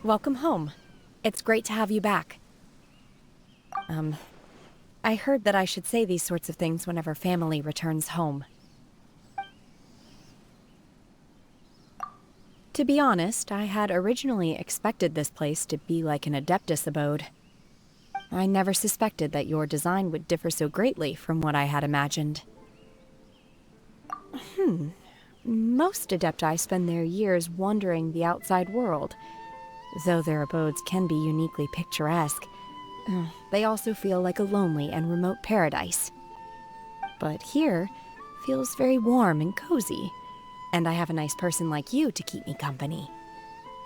Welcome home. It's great to have you back. I heard that I should say these sorts of things whenever family returns home. To be honest, I had originally expected this place to be like an Adeptus abode. I never suspected that your design would differ so greatly from what I had imagined. Most Adepti spend their years wandering the outside world. Though their abodes can be uniquely picturesque, they also feel like a lonely and remote paradise. But here feels very warm and cozy, and I have a nice person like you to keep me company.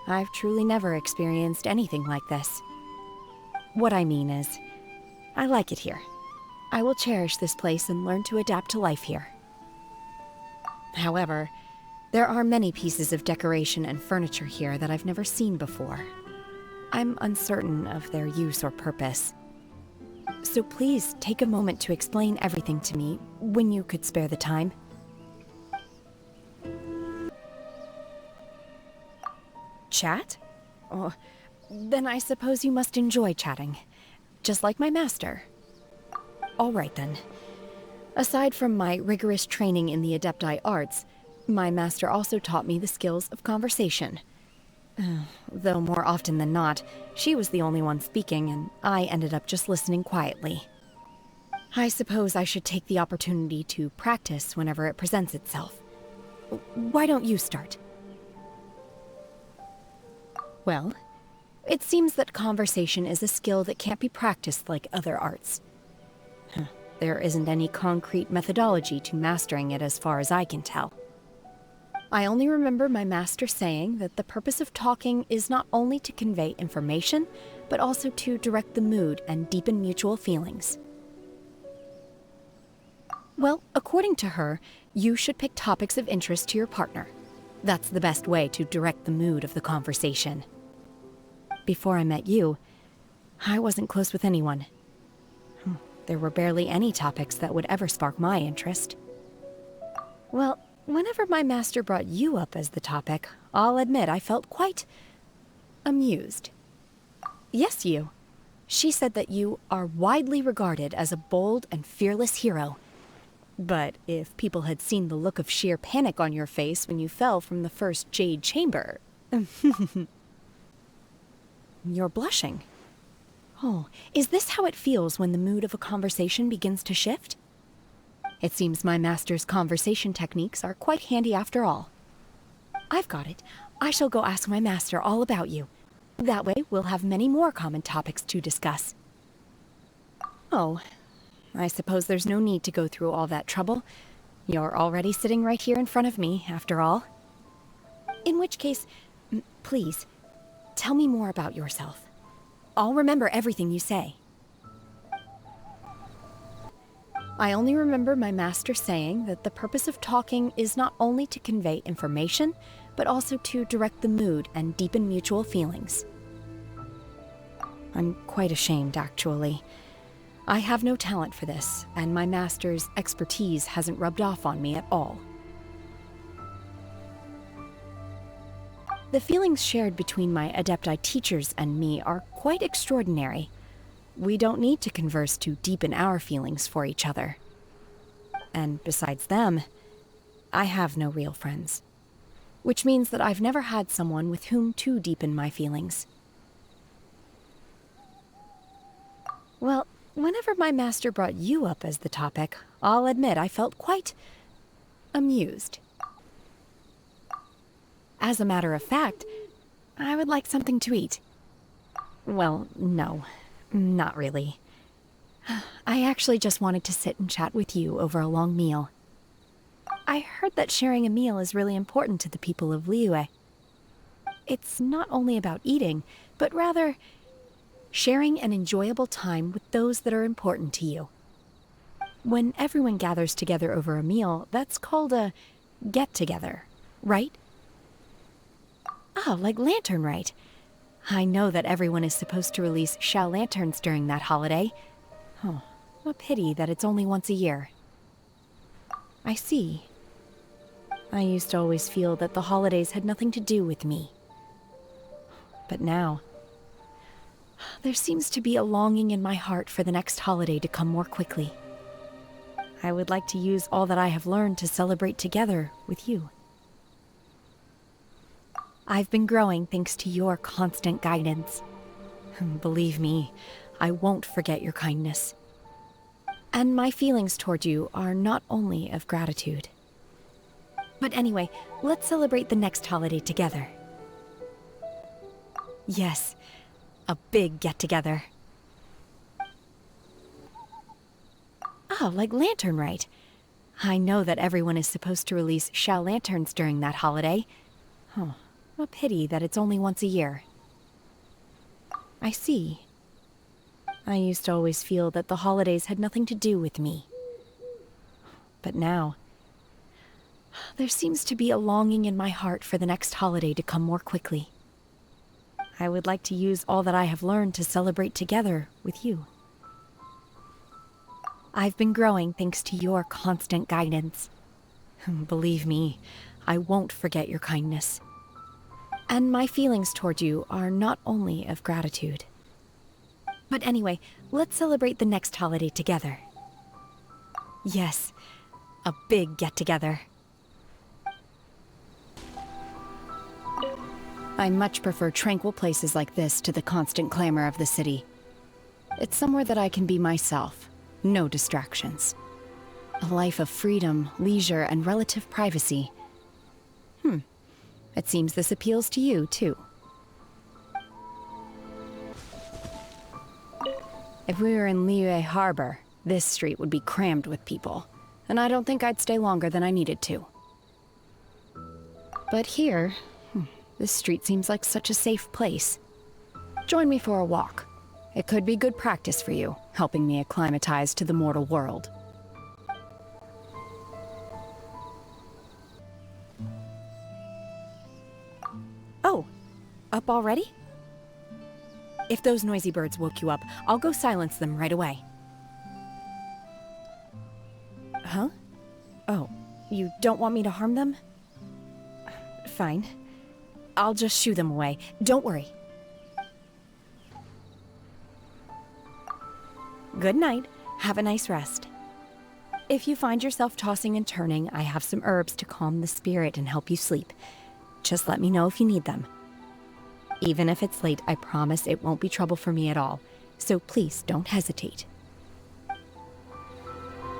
I've truly never experienced anything like this. What I mean is, I like it here. I will cherish this place and learn to adapt to life here. However, there are many pieces of decoration and furniture here that I've never seen before. I'm uncertain of their use or purpose. So please take a moment to explain everything to me when you could spare the time. Chat? Oh, then I suppose you must enjoy chatting, just like my master. All right then. Aside from my rigorous training in the Adepti arts, my master also taught me the skills of conversation. Though more often than not, she was the only one speaking, and I ended up just listening quietly. I suppose I should take the opportunity to practice whenever it presents itself. Why don't you start? Well, it seems that conversation is a skill that can't be practiced like other arts. There isn't any concrete methodology to mastering it as far as I can tell. I only remember my master saying that the purpose of talking is not only to convey information, but also to direct the mood and deepen mutual feelings. Well, according to her, you should pick topics of interest to your partner. That's the best way to direct the mood of the conversation. Before I met you, I wasn't close with anyone. There were barely any topics that would ever spark my interest. Well, whenever my master brought you up as the topic, I'll admit I felt quite amused. Yes, you. She said that you are widely regarded as a bold and fearless hero. But if people had seen the look of sheer panic on your face when you fell from the first Jade Chamber... You're blushing. Oh, is this how it feels when the mood of a conversation begins to shift? It seems my master's conversation techniques are quite handy after all. I've got it. I shall go ask my master all about you. That way we'll have many more common topics to discuss. Oh, I suppose there's no need to go through all that trouble. You're already sitting right here in front of me, after all. In which case, please, tell me more about yourself. I'll remember everything you say. I only remember my master saying that the purpose of talking is not only to convey information, but also to direct the mood and deepen mutual feelings. I'm quite ashamed, actually. I have no talent for this, and my master's expertise hasn't rubbed off on me at all. The feelings shared between my Adepti teachers and me are quite extraordinary. We don't need to converse to deepen our feelings for each other. And besides them, I have no real friends. Which means that I've never had someone with whom to deepen my feelings. Well, whenever my master brought you up as the topic, I'll admit I felt quite amused. As a matter of fact, I would like something to eat. Well, no, not really. I actually just wanted to sit and chat with you over a long meal. I heard that sharing a meal is really important to the people of Liyue. It's not only about eating, but rather sharing an enjoyable time with those that are important to you. When everyone gathers together over a meal, that's called a get-together, right? Ah, like Lantern Rite. I know that everyone is supposed to release Shao Lanterns during that holiday. Oh, a pity that it's only once a year. I see. I used to always feel that the holidays had nothing to do with me. But now, there seems to be a longing in my heart for the next holiday to come more quickly. I would like to use all that I have learned to celebrate together with you. I've been growing thanks to your constant guidance. Believe me, I won't forget your kindness. And my feelings toward you are not only of gratitude. But anyway, let's celebrate the next holiday together. Yes, a big get-together. Oh, like Lantern Rite. I know that everyone is supposed to release shell lanterns during that holiday. Oh, a pity that it's only once a year. I see. I used to always feel that the holidays had nothing to do with me. But now, there seems to be a longing in my heart for the next holiday to come more quickly. I would like to use all that I have learned to celebrate together with you. I've been growing thanks to your constant guidance. Believe me, I won't forget your kindness. And my feelings toward you are not only of gratitude. But anyway, let's celebrate the next holiday together. Yes, a big get-together. I much prefer tranquil places like this to the constant clamor of the city. It's somewhere that I can be myself, no distractions. A life of freedom, leisure, and relative privacy. It seems this appeals to you, too. If we were in Liyue Harbor, this street would be crammed with people, and I don't think I'd stay longer than I needed to. But here, this street seems like such a safe place. Join me for a walk. It could be good practice for you, helping me acclimatize to the mortal world. Oh, up already? If those noisy birds woke you up, I'll go silence them right away. Huh? Oh, you don't want me to harm them? Fine. I'll just shoo them away. Don't worry. Good night. Have a nice rest. If you find yourself tossing and turning, I have some herbs to calm the spirit and help you sleep. Just let me know if you need them. Even if it's late, I promise it won't be trouble for me at all. So please don't hesitate.